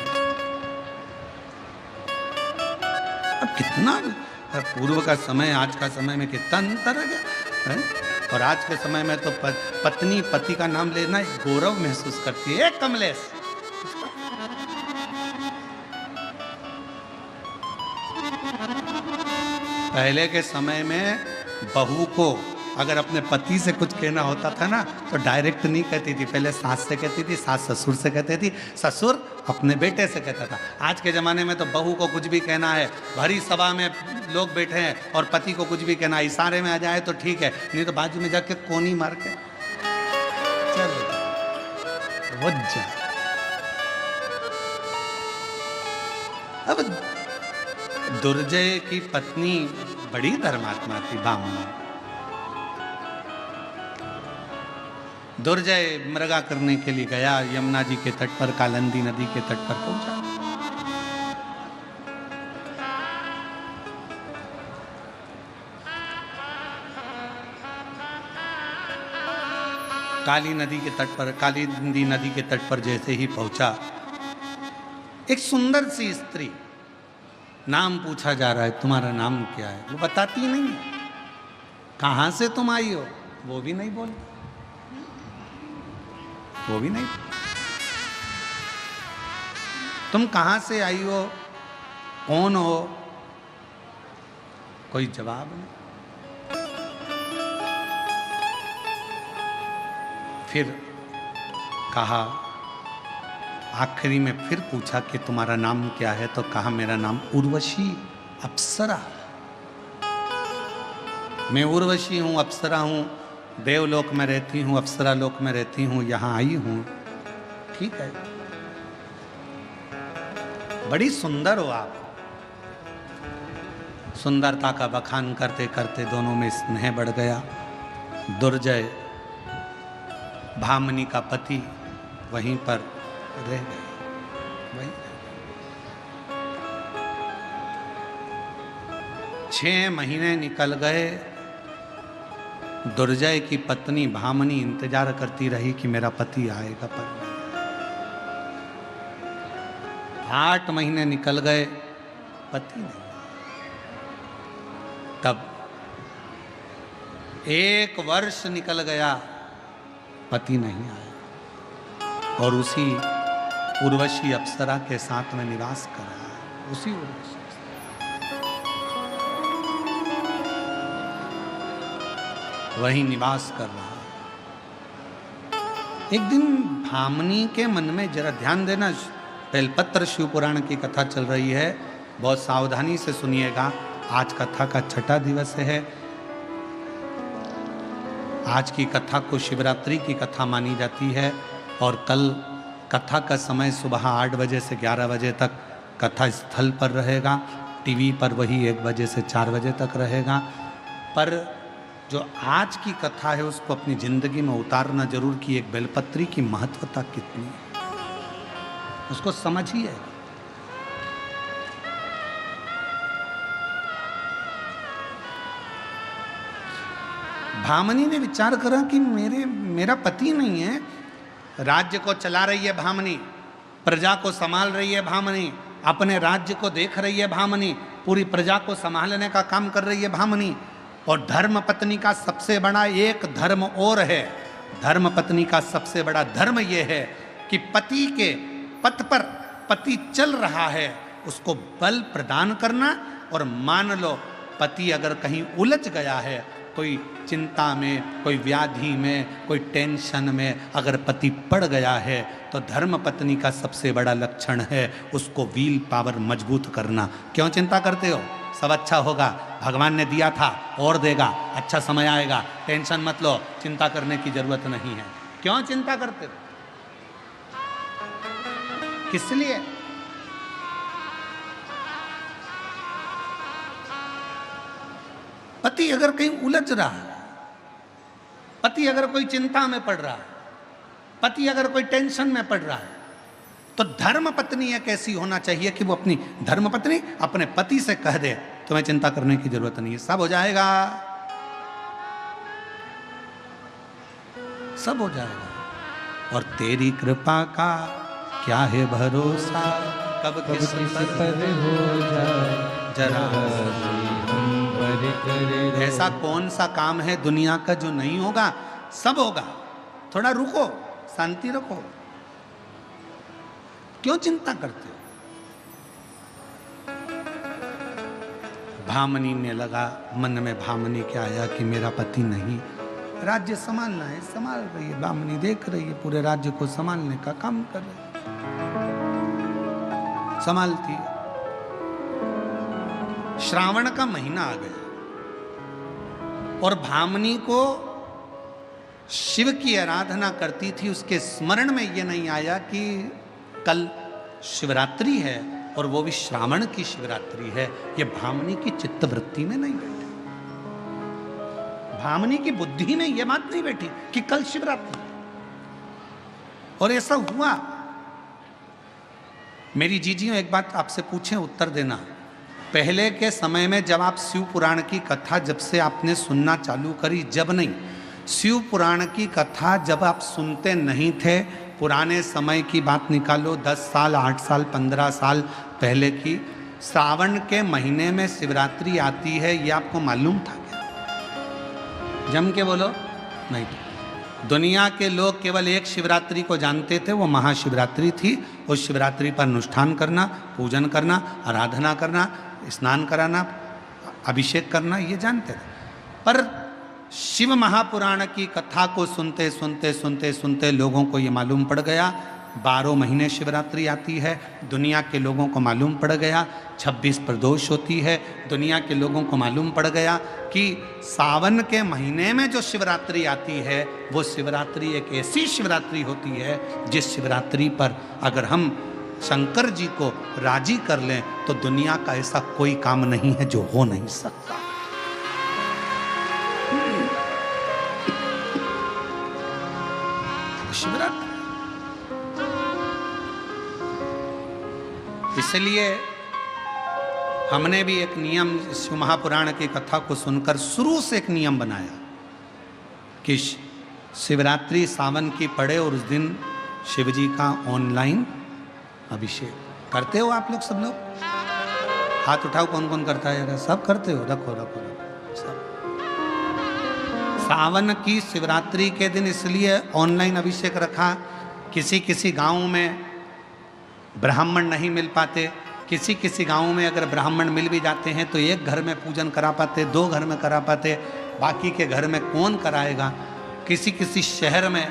अब कितना पूर्व का समय, आज का समय में कितना अंतर है क्या? और आज के समय में तो पत्नी पति का नाम लेना एक गौरव महसूस करती है। कमलेश, पहले के समय में बहू को अगर अपने पति से कुछ कहना होता था ना तो डायरेक्ट नहीं कहती थी, पहले सास से कहती थी, सास ससुर से कहती थी, ससुर अपने बेटे से कहता था। आज के ज़माने में तो बहू को कुछ भी कहना है, भरी सभा में लोग बैठे हैं और पति को कुछ भी कहना, इशारे में आ जाए तो ठीक है, नहीं तो बाजू में जाके कोनी मार के चलो वो जा। अब दुर्जय की पत्नी बड़ी धर्मात्मा थी, बामनी। दुर्जय मृगा करने के लिए गया, यमुना जी के तट पर, कालिंदी नदी के तट पर पहुंचा। कालिंदी नदी के तट पर जैसे ही पहुंचा, एक सुंदर सी स्त्री, नाम पूछा जा रहा है, तुम्हारा नाम क्या है? वो बताती नहीं है। कहां से तुम आई हो? वो भी नहीं बोली, वो भी नहीं। तुम कहां से आई हो, कौन हो? कोई जवाब नहीं। फिर कहा, आखिरी में फिर पूछा कि तुम्हारा नाम क्या है? तो कहा मेरा नाम उर्वशी, अप्सरा। मैं उर्वशी हूं, अप्सरा हूं, देवलोक में रहती हूं, अप्सरा लोक में रहती हूं, यहां आई हूं। ठीक है, बड़ी सुंदर हो आप। सुंदरता का बखान करते करते दोनों में स्नेह बढ़ गया। दुर्जय, भामनी का पति, वहीं पर रह गए, वहीं 6 महीने निकल गए। दुर्जय की पत्नी भामनी इंतजार करती रही कि मेरा पति आएगा, पर 8 महीने निकल गए, पति नहीं। तब 1 वर्ष निकल गया, पति नहीं आया, और उसी उर्वशी अप्सरा के साथ में निवास कर रहा है। उसी उर्वशी वही निवास कर रहा है। एक दिन भामनी के मन में, जरा ध्यान देना, बेलपत्र शिव पुराण की कथा चल रही है, बहुत सावधानी से सुनिएगा। आज कथा का 6ठा दिवस है। आज की कथा को शिवरात्रि की कथा मानी जाती है, और कल कथा का समय सुबह 8 बजे से 11 बजे तक कथा स्थल पर रहेगा। टीवी पर वही 1 बजे से 4 बजे तक रहेगा। पर जो आज की कथा है उसको अपनी जिंदगी में उतारना जरूर, कि एक बेलपत्री की महत्वता कितनी है, उसको समझिए। भामनी ने विचार करा कि मेरा पति नहीं है, राज्य को चला रही है भामनी, प्रजा को संभाल रही है भामनी, अपने राज्य को देख रही है भामनी, पूरी प्रजा को संभालने का काम कर रही है भामनी। और धर्म पत्नी का सबसे बड़ा एक धर्म और है। धर्म पत्नी का सबसे बड़ा धर्म यह है कि पति के पथ पर पति चल रहा है, उसको बल प्रदान करना। और मान लो पति अगर कहीं उलझ गया है, कोई चिंता में, कोई व्याधि में, कोई टेंशन में अगर पति पड़ गया है, तो धर्म पत्नी का सबसे बड़ा लक्षण है उसको व्हील पावर मजबूत करना। क्यों चिंता करते हो? सब अच्छा होगा, भगवान ने दिया था और देगा, अच्छा समय आएगा, टेंशन मत लो, चिंता करने की जरूरत नहीं है। क्यों चिंता करते हो? किस लिए? पति अगर कहीं उलझ रहा है, पति अगर कोई चिंता में पड़ रहा है, पति अगर कोई टेंशन में पड़ रहा है, तो धर्म पत्नी एक ऐसी होना चाहिए कि वो अपनी धर्म पत्नी अपने पति से कह दे, तुम्हें चिंता करने की जरूरत नहीं है, सब हो जाएगा, सब हो जाएगा। और तेरी कृपा का क्या है भरोसा, कब किस पर हो जाए जरा ऐसा कौन सा काम है दुनिया का जो नहीं होगा? सब होगा। थोड़ा रुको, शांति रखो, क्यों चिंता करते हो? भामनी ने लगा मन में भामनी के आया कि मेरा पति नहीं, राज्य संभालना है, संभाल रही है, भामनी देख रही है, पूरे राज्य को संभालने का काम कर रही है, संभालती है। श्रावण का महीना आ गया और भामनी को शिव की आराधना करती थी, उसके स्मरण में यह नहीं आया कि कल शिवरात्रि है और वो भी श्रावण की शिवरात्रि है। ये भामनी की चित्तवृत्ति में नहीं बैठी, भामनी की बुद्धि में यह बात नहीं बैठी कि कल शिवरात्रि है। और ऐसा हुआ। मेरी जीजियों, एक बात आपसे पूछें, उत्तर देना। पहले के समय में जब आप शिव पुराण की कथा जब से आपने सुनना चालू करी, जब नहीं, शिव पुराण की कथा जब आप सुनते नहीं थे, पुराने समय की बात निकालो, 10 साल 8 साल 15 साल पहले की, श्रावण के महीने में शिवरात्रि आती है, ये आपको मालूम था क्या? जम के बोलो, नहीं। दुनिया के लोग केवल एक शिवरात्रि को जानते थे, वो महाशिवरात्रि थी। उस शिवरात्रि पर अनुष्ठान करना, पूजन करना, आराधना करना, स्नान कराना, अभिषेक करना, ये जानते थे। पर शिव महापुराण की कथा को सुनते सुनते सुनते सुनते लोगों को ये मालूम पड़ गया 12 महीने शिवरात्रि आती है। दुनिया के लोगों को मालूम पड़ गया 26 प्रदोष होती है। दुनिया के लोगों को मालूम पड़ गया कि सावन के महीने में जो शिवरात्रि आती है वो शिवरात्रि एक ऐसी शिवरात्रि होती है जिस शिवरात्रि पर अगर हम शंकर जी को राजी कर लें तो दुनिया का ऐसा कोई काम नहीं है जो हो नहीं सकता। शिवरात्रि, इसलिए हमने भी एक नियम शिव महापुराण की कथा को सुनकर शुरू से एक नियम बनाया कि शिवरात्रि सावन की पड़े और उस दिन शिव जी का ऑनलाइन अभिषेक करते हो। आप लोग सब लोग हाथ उठाओ, कौन कौन करता है यार? सब करते हो? रखो रखो रखो सब। सावन की शिवरात्रि के दिन इसलिए ऑनलाइन अभिषेक रखा, किसी किसी गांव में ब्राह्मण नहीं मिल पाते, किसी किसी गांव में अगर ब्राह्मण मिल भी जाते हैं तो एक घर में पूजन करा पाते, 2 घर में करा पाते, बाकी के घर में कौन कराएगा। किसी किसी शहर में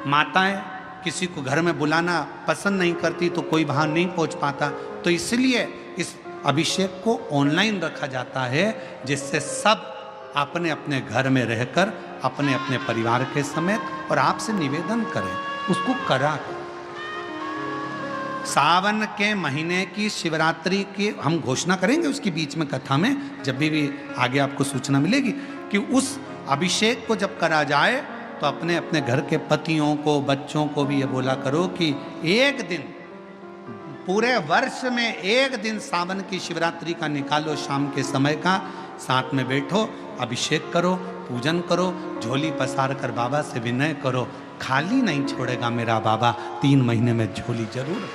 माताएं किसी को घर में बुलाना पसंद नहीं करती तो कोई वहाँ नहीं पहुँच पाता, तो इसलिए इस अभिषेक को ऑनलाइन रखा जाता है जिससे सब अपने अपने घर में रहकर अपने अपने परिवार के समेत और आपसे निवेदन करें उसको करा। सावन के महीने की शिवरात्रि की हम घोषणा करेंगे उसकी बीच में कथा में, जब भी आगे आपको सूचना मिलेगी कि उस अभिषेक को जब करा जाए तो अपने अपने घर के पतियों को, बच्चों को भी ये बोला करो कि एक दिन, पूरे वर्ष में एक दिन सावन की शिवरात्रि का निकालो, शाम के समय का, साथ में बैठो, अभिषेक करो, पूजन करो, झोली पसार कर बाबा से विनय करो, खाली नहीं छोड़ेगा मेरा बाबा, 3 महीने में झोली जरूर।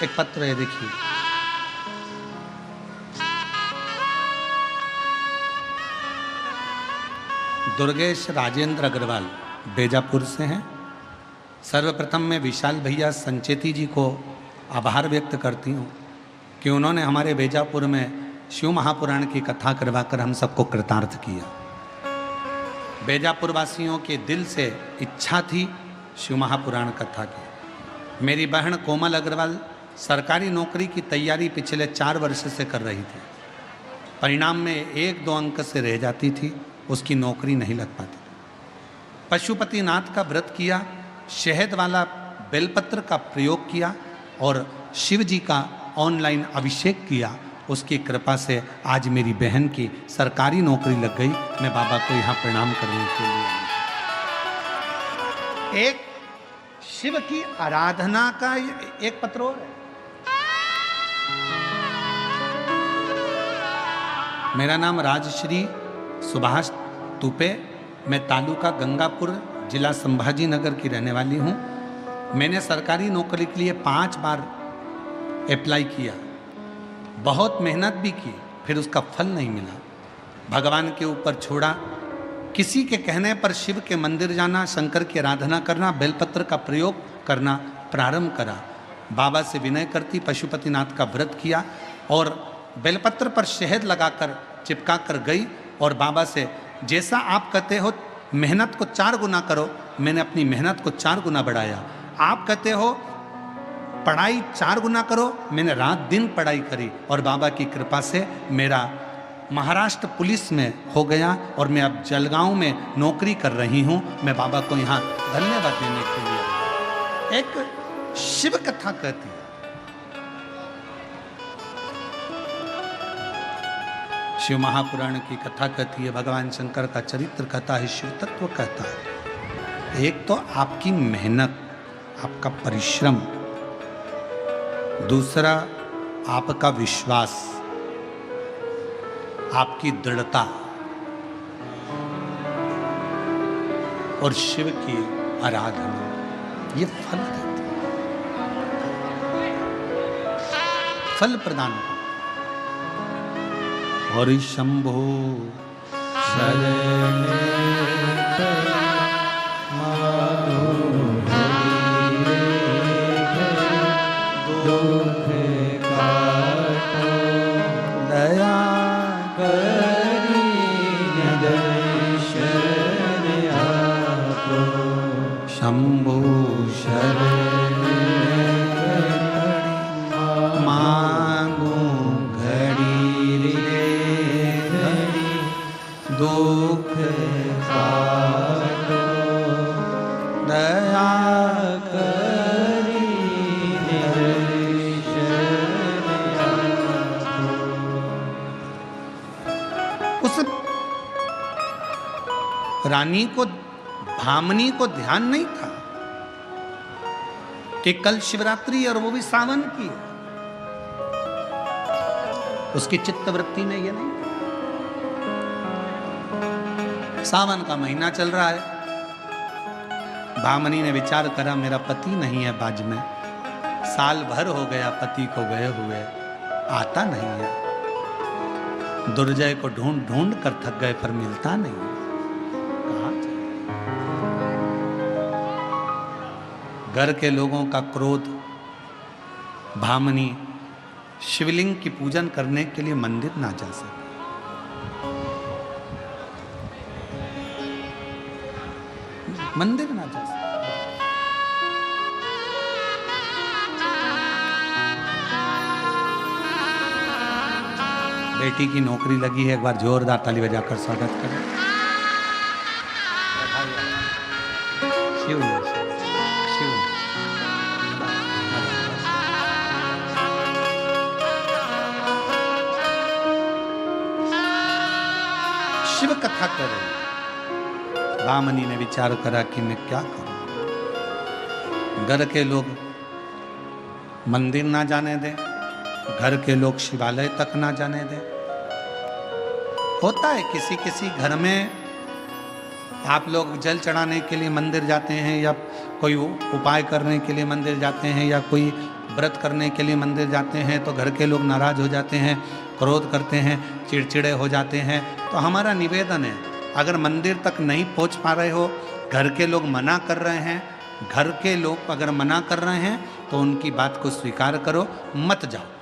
एक पत्र है, देखिए, दुर्गेश राजेंद्र अग्रवाल बेजापुर से हैं। सर्वप्रथम मैं विशाल भैया संचेती जी को आभार व्यक्त करती हूँ कि उन्होंने हमारे बेजापुर में शिव महापुराण की कथा करवाकर हम सबको कृतार्थ किया। बेजापुर वासियों के दिल से इच्छा थी शिव महापुराण कथा की। मेरी बहन कोमल अग्रवाल सरकारी नौकरी की तैयारी पिछले 4 वर्ष से कर रही थी, परिणाम में 1-2 अंक से रह जाती थी, उसकी नौकरी नहीं लग पाती। पशुपतिनाथ का व्रत किया, शहद वाला बेलपत्र का प्रयोग किया और शिव जी का ऑनलाइन अभिषेक किया। उसकी कृपा से आज मेरी बहन की सरकारी नौकरी लग गई। मैं बाबा को यहाँ प्रणाम करने के लिए एक शिव की आराधना का एक पत्र और है। मेरा नाम राजश्री सुभाष तुपे, मैं तालुका गंगापुर, जिला संभाजी नगर की रहने वाली हूँ। मैंने सरकारी नौकरी के लिए 5 बार अप्लाई किया, बहुत मेहनत भी की, फिर उसका फल नहीं मिला। भगवान के ऊपर छोड़ा, किसी के कहने पर शिव के मंदिर जाना, शंकर की आराधना करना, बेलपत्र का प्रयोग करना, प्रारंभ करा। बाबा से विनय करती पशुपतिनाथ का व्रत किया और बेलपत्र पर शहद लगाकर चिपका कर गई और बाबा से, जैसा आप कहते हो मेहनत को 4 गुना करो, मैंने अपनी मेहनत को 4 गुना बढ़ाया। आप कहते हो पढ़ाई 4 गुना करो, मैंने रात दिन पढ़ाई करी और बाबा की कृपा से मेरा महाराष्ट्र पुलिस में हो गया और मैं अब जलगांव में नौकरी कर रही हूँ। मैं बाबा को यहाँ धन्यवाद देने के लिए। एक शिव कथा कहती है, शिव महापुराण की कथा कहती है, भगवान शंकर का चरित्र कहता है, शिव तत्व कहता है। एक तो आपकी मेहनत, आपका परिश्रम, दूसरा आपका विश्वास, आपकी दृढ़ता और शिव की आराधना, ये फल देते हैं, फल प्रदान करते। और शंभो शरणे दुख काटो दया करी दर्शन आपो शंभो शरण मांगू घड़ी रे घड़ी दुख काटो दया करी दर्शन आपो। उस रानी को, भामनी को ध्यान नहीं था कि कल शिवरात्रि और वो भी सावन की है। उसकी चित्तवृत्ति में ये नहीं, सावन का महीना चल रहा है। भामनी ने विचार करा मेरा पति नहीं है बाज में, साल भर हो गया पति को गए हुए, आता नहीं है। दुर्जय को ढूंढ ढूंढ कर थक गए पर मिलता नहीं है। कहाँ जाए? घर के लोगों का क्रोध, भामनी शिवलिंग की पूजन करने के लिए मंदिर ना जा सके। मंदिर ना जा सके। बेटी की नौकरी लगी है, एक बार जोरदार ताली बजाकर स्वागत करें। शिव शिव शिव कथा करें। भामनी ने विचार करा कि मैं क्या करूं। घर के लोग मंदिर ना जाने दें, घर के लोग शिवालय तक ना जाने दें। होता है किसी किसी घर में, आप लोग जल चढ़ाने के लिए मंदिर जाते हैं या कोई उपाय करने के लिए मंदिर जाते हैं या कोई व्रत करने के लिए मंदिर जाते हैं तो घर के लोग नाराज हो जाते हैं, क्रोध करते हैं, चिड़चिड़े हो जाते हैं। तो हमारा निवेदन है, अगर मंदिर तक नहीं पहुंच पा रहे हो, घर के लोग मना कर रहे हैं, घर के लोग अगर मना कर रहे हैं तो उनकी बात को स्वीकार करो, मत जाओ।